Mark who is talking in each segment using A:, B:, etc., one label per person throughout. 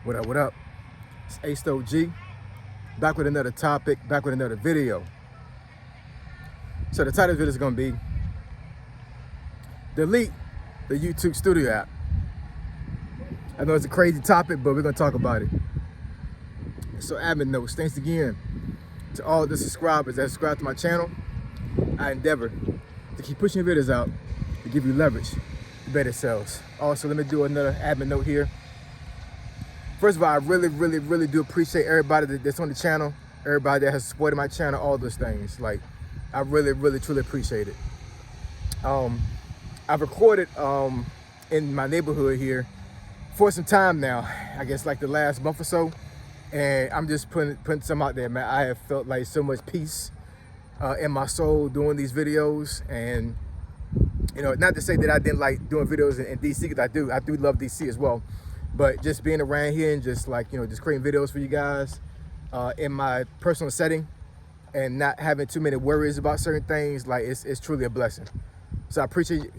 A: What up, what up? It's Ace OG, back with another topic, back with another video. So the title of the video is gonna be delete the YouTube Studio app. I know it's a crazy topic, but we're gonna talk about it. So admin notes, thanks again to all the subscribers that subscribe to my channel. I endeavor to keep pushing videos out to give you leverage to better sales. Also, let me do another admin note here. First of all, I really do appreciate everybody that's on the channel, everybody that has supported my channel, all those things. Like, I really truly appreciate it. I've recorded in my neighborhood here for some time now, I guess like the last month or so, and I'm just putting some out there, man. I have felt like so much peace in my soul doing these videos, and you know, not to say that I didn't like doing videos in DC, because I do love DC as well. But just being around here and just like, you know, just creating videos for you guys in my personal setting and not having too many worries about certain things, like it's truly a blessing. So I appreciate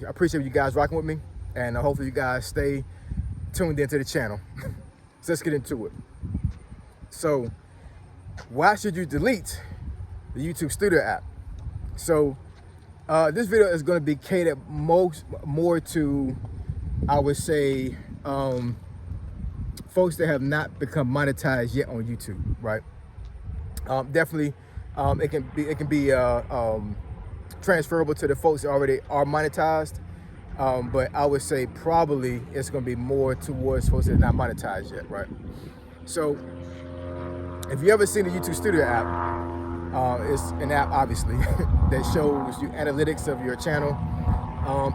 A: you guys rocking with me, and hopefully you guys stay tuned into the channel. So let's get into it. So why should you delete the YouTube Studio app? So this video is going to be catered more to, I would say, folks that have not become monetized yet on YouTube, right? Definitely, it can be transferable to the folks that already are monetized, but I would say probably it's going to be more towards folks that are not monetized yet, right? So, if you ever seen the YouTube Studio app, it's an app obviously that shows you analytics of your channel.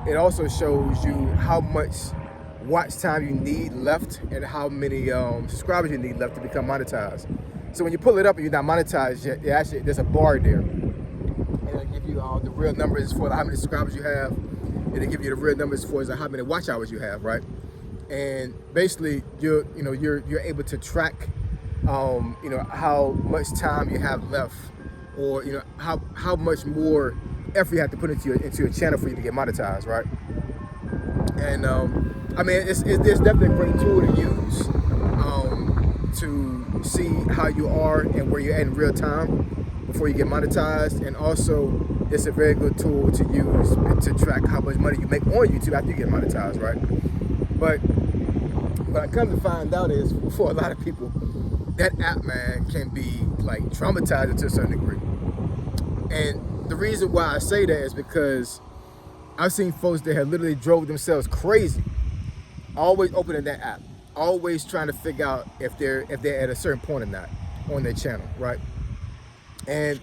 A: It also shows you how much watch time you need left and how many subscribers you need left to become monetized. So when you pull it up and you're not monetized yet, there's a bar there. And it'll give you the real numbers for how many subscribers you have. It'll give you the real numbers for how many watch hours you have, right? And basically, you're able to track, how much time you have left, or how much more effort you have to put into your channel for you to get monetized, right? And I mean, it's definitely a great tool to use to see how you are and where you're at in real time before you get monetized. And also, it's a very good tool to use to track how much money you make on YouTube after you get monetized, right? But what I come to find out is, for a lot of people, that app, man, can be like traumatizing to a certain degree. And the reason why I say that is because I've seen folks that have literally drove themselves crazy, always opening that app, always trying to figure out if they're at a certain point or not on their channel, right? And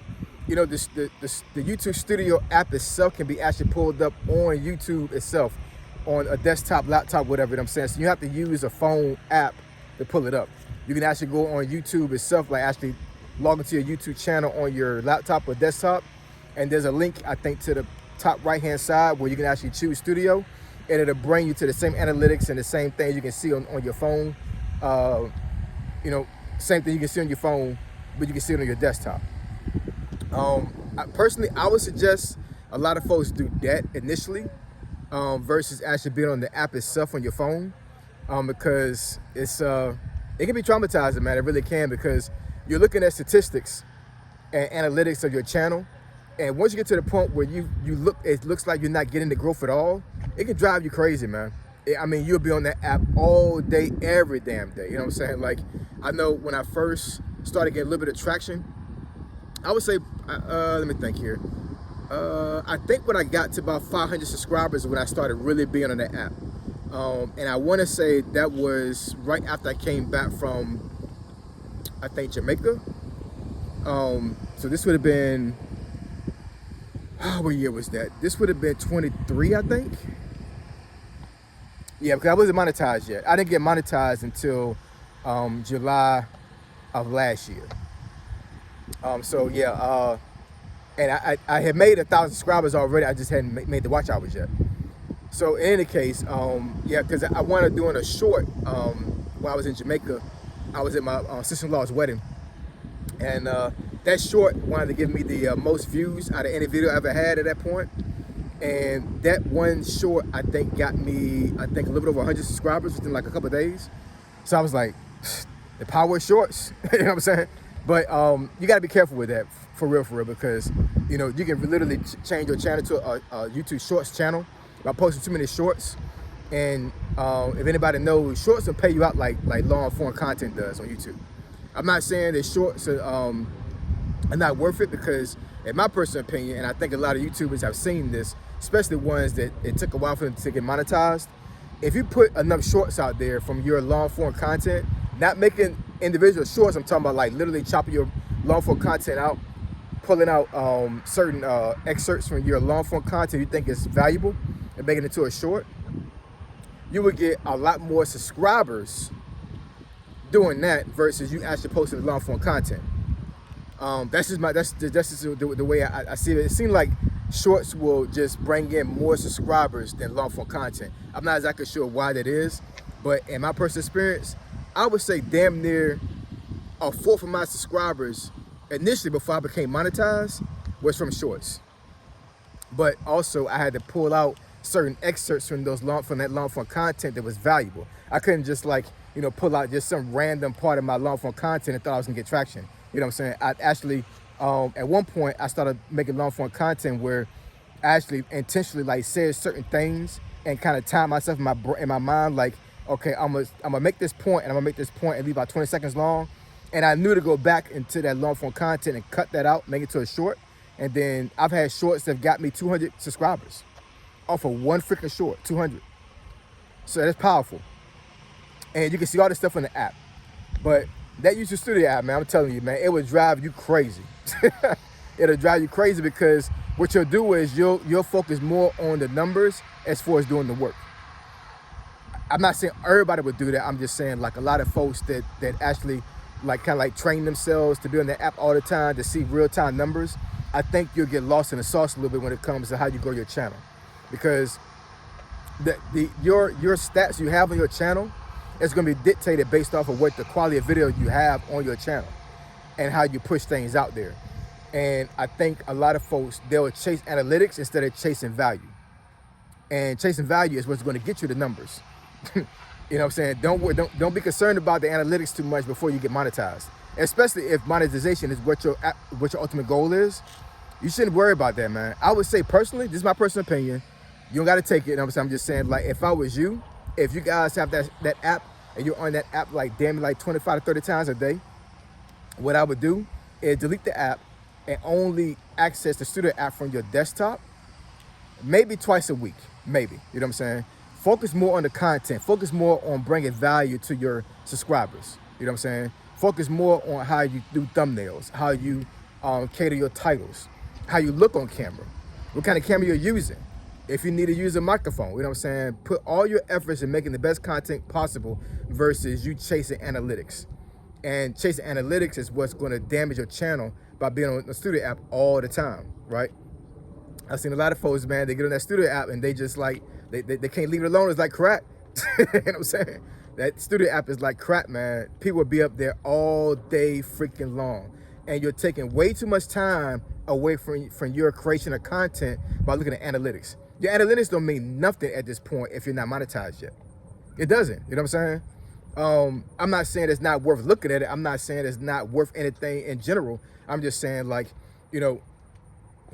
A: the YouTube Studio app itself can be actually pulled up on YouTube itself, on a desktop, laptop, whatever I'm saying. So you have to use a phone app to pull it up. You can actually go on YouTube itself, like actually log into your YouTube channel on your laptop or desktop, and there's a link, I think, to the top right hand side where you can actually choose Studio, and it'll bring you to the same analytics and the same things you can see on your phone. Same thing you can see on your phone, but you can see it on your desktop. Personally, I would suggest a lot of folks do that initially versus actually being on the app itself on your phone, because it can be traumatizing, man. It really can, because you're looking at statistics and analytics of your channel. And once you get to the point where it looks like you're not getting the growth at all, it can drive you crazy, man. I mean, you'll be on that app all day, every damn day. You know what I'm saying? Like, I know when I first started getting a little bit of traction, I would say, let me think here. I think when I got to about 500 subscribers, when I started really being on that app. And I want to say that was right after I came back from, I think, Jamaica. So this would have been, what year was that? This would have been 23, I think. Yeah, because I wasn't monetized yet. I didn't get monetized until July of last year. So yeah, and I had made 1,000 subscribers already. I just hadn't made the watch hours yet. So in any case, yeah, because I wanted doing a short while I was in Jamaica. I was at my sister-in-law's wedding, and that short wanted to give me the most views out of any video I ever had at that point. And that one short, I think, got me, a little bit over 100 subscribers within like a couple of days. So I was like, The power of shorts. You know what I'm saying? But you got to be careful with that, for real, because you know you can literally change your channel to a YouTube Shorts channel by posting too many shorts. And if anybody knows, shorts will pay you out like long form content does on YouTube. I'm not saying that shorts are not worth it, because in my personal opinion, and I think a lot of YouTubers have seen this, especially ones that it took a while for them to get monetized. If you put enough shorts out there from your long form content, not making individual shorts, I'm talking about like literally chopping your long form content out, pulling out certain excerpts from your long form content you think is valuable and making it to a short, you would get a lot more subscribers doing that versus you actually posting the long form content. That's just the way I see it. It seems like shorts will just bring in more subscribers than long form content. I'm not exactly sure why that is, but in my personal experience, I would say damn near a fourth of my subscribers initially before I became monetized was from shorts. But also I had to pull out certain excerpts from that long form content that was valuable. I couldn't just like, you know, pull out just some random part of my long form content and thought I was gonna get traction. You know what I'm saying? I actually, at one point I started making long form content where I actually intentionally like said certain things and kind of time myself in my mind, like, okay, I'm gonna make this point and I'm gonna make this point and leave about 20 seconds long. And I knew to go back into that long form content and cut that out, make it to a short. And then I've had shorts that got me 200 subscribers off of one freaking short, 200. So that's powerful. And you can see all this stuff on the app. But that YouTube Studio app, man, I'm telling you, man, it would drive you crazy. It'll drive you crazy because what you'll do is you'll focus more on the numbers as far as doing the work. I'm not saying everybody would do that. I'm just saying like a lot of folks that actually like kind of like train themselves to be on the app all the time to see real-time numbers. I think you'll get lost in the sauce a little bit when it comes to how you grow your channel, because your stats you have on your channel is going to be dictated based off of what the quality of video you have on your channel and how you push things out there. And I think a lot of folks, they'll chase analytics instead of chasing value. And chasing value is what's going to get you the numbers. You know what I'm saying? Don't be concerned about the analytics too much before you get monetized. Especially if monetization is what your ultimate goal is. You shouldn't worry about that, man. I would say personally, this is my personal opinion. You don't got to take it. You know what I'm saying? I'm just saying, like, if I was you, if you guys have that app and you're on that app like damn like 25 to 30 times a day, what I would do is delete the app and only access the Studio app from your desktop, maybe twice a week, maybe. You know what I'm saying? Focus more on the content. Focus more on bringing value to your subscribers. You know what I'm saying? Focus more on how you do thumbnails, how you cater your titles, how you look on camera, what kind of camera you're using. If you need to use a microphone, you know what I'm saying? Put all your efforts in making the best content possible versus you chasing analytics. And chasing analytics is what's going to damage your channel by being on the Studio app all the time, right? I've seen a lot of folks, man, they get on that Studio app and they just like, they can't leave it alone. It's like crack. You know what I'm saying? That Studio app is like crack, man. People will be up there all day freaking long. And you're taking way too much time away from your creation of content by looking at analytics. Your analytics don't mean nothing at this point if you're not monetized yet. It doesn't, you know what I'm saying? I'm not saying it's not worth looking at it. I'm not saying it's not worth anything in general. I'm just saying, like, you know,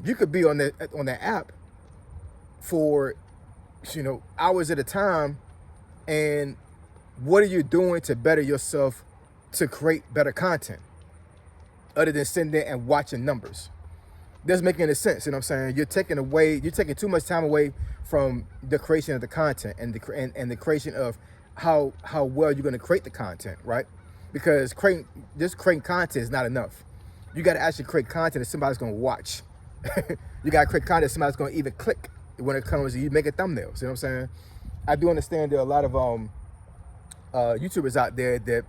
A: you could be on that app for, you know, hours at a time, and what are you doing to better yourself to create better content other than sitting there and watching numbers? Doesn't make any sense. You know what I'm saying? You're taking too much time away from the creation of the content and the creation of how well you're going to create the content, right? Because creating content is not enough. You got to actually create content that somebody's going to watch. You got to create content that somebody's going to even click when it comes to you making thumbnails. You know what I'm saying? I do understand there are a lot of YouTubers out there that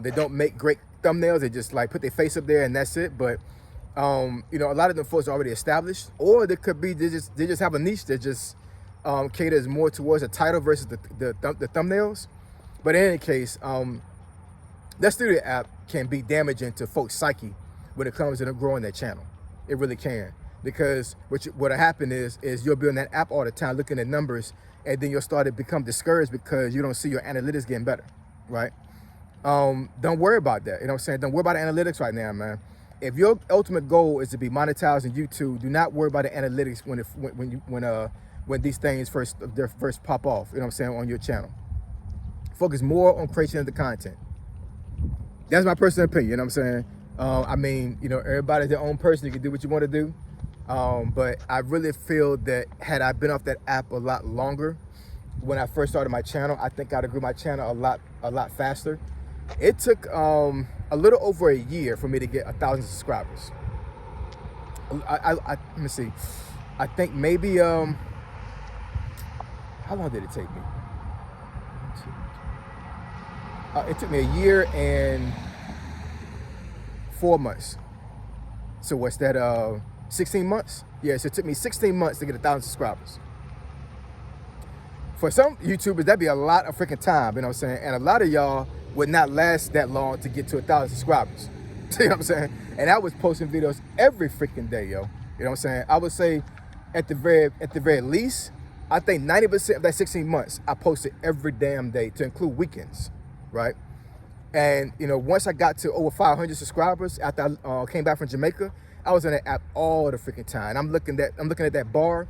A: they don't make great thumbnails. They just like put their face up there and that's it. But you know, a lot of them folks are already established, or they could be they just have a niche that just caters more towards the title versus the thumbnails. But in any case, that Studio app can be damaging to folks' psyche when it comes to growing their channel. It really can, because what'll happen is you'll be on that app all the time looking at numbers, and then you'll start to become discouraged because you don't see your analytics getting better, right? don't worry about that. You know what I'm saying? Don't worry about the analytics right now, man. If your ultimate goal is to be monetized on YouTube, do not worry about the analytics when these things first pop off. You know what I'm saying, on your channel. Focus more on creation of the content. That's my personal opinion. You know what I'm saying? I mean, you know, everybody's their own person. You can do what you want to do. But I really feel that had I been off that app a lot longer when I first started my channel, I think I'd have grew my channel a lot faster. It took a little over a year for me to get 1,000 subscribers. Let me see. I think maybe how long did it take me? It took me a year and 4 months. So what's that? 16 months? Yeah, so it took me 16 months to get 1,000 subscribers. For some YouTubers, that'd be a lot of freaking time, you know what I'm saying? And a lot of y'all would not last that long to get to 1,000 subscribers. You know what I'm saying? And I was posting videos every freaking day, yo. You know what I'm saying? I would say at the very least, I think 90% of that 16 months, I posted every damn day to include weekends, right? And, you know, once I got to over 500 subscribers after I came back from Jamaica, I was on that app all the freaking time. I'm looking at that bar,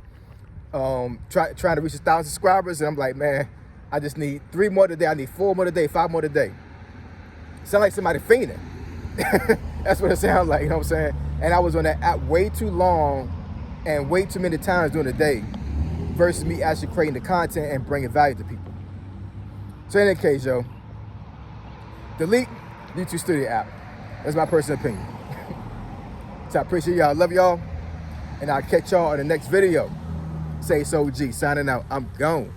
A: trying to reach 1,000 subscribers, and I'm like, man, I just need 3 more today. I need 4 more today, 5 more today. Sound like somebody fiending. That's what it sounds like, you know what I'm saying? And I was on that app way too long and way too many times during the day versus me actually creating the content and bringing value to people. So in any case, yo, delete YouTube Studio app. That's my personal opinion. So I appreciate y'all. I love y'all. And I'll catch y'all in the next video. Say so G, signing out. I'm gone.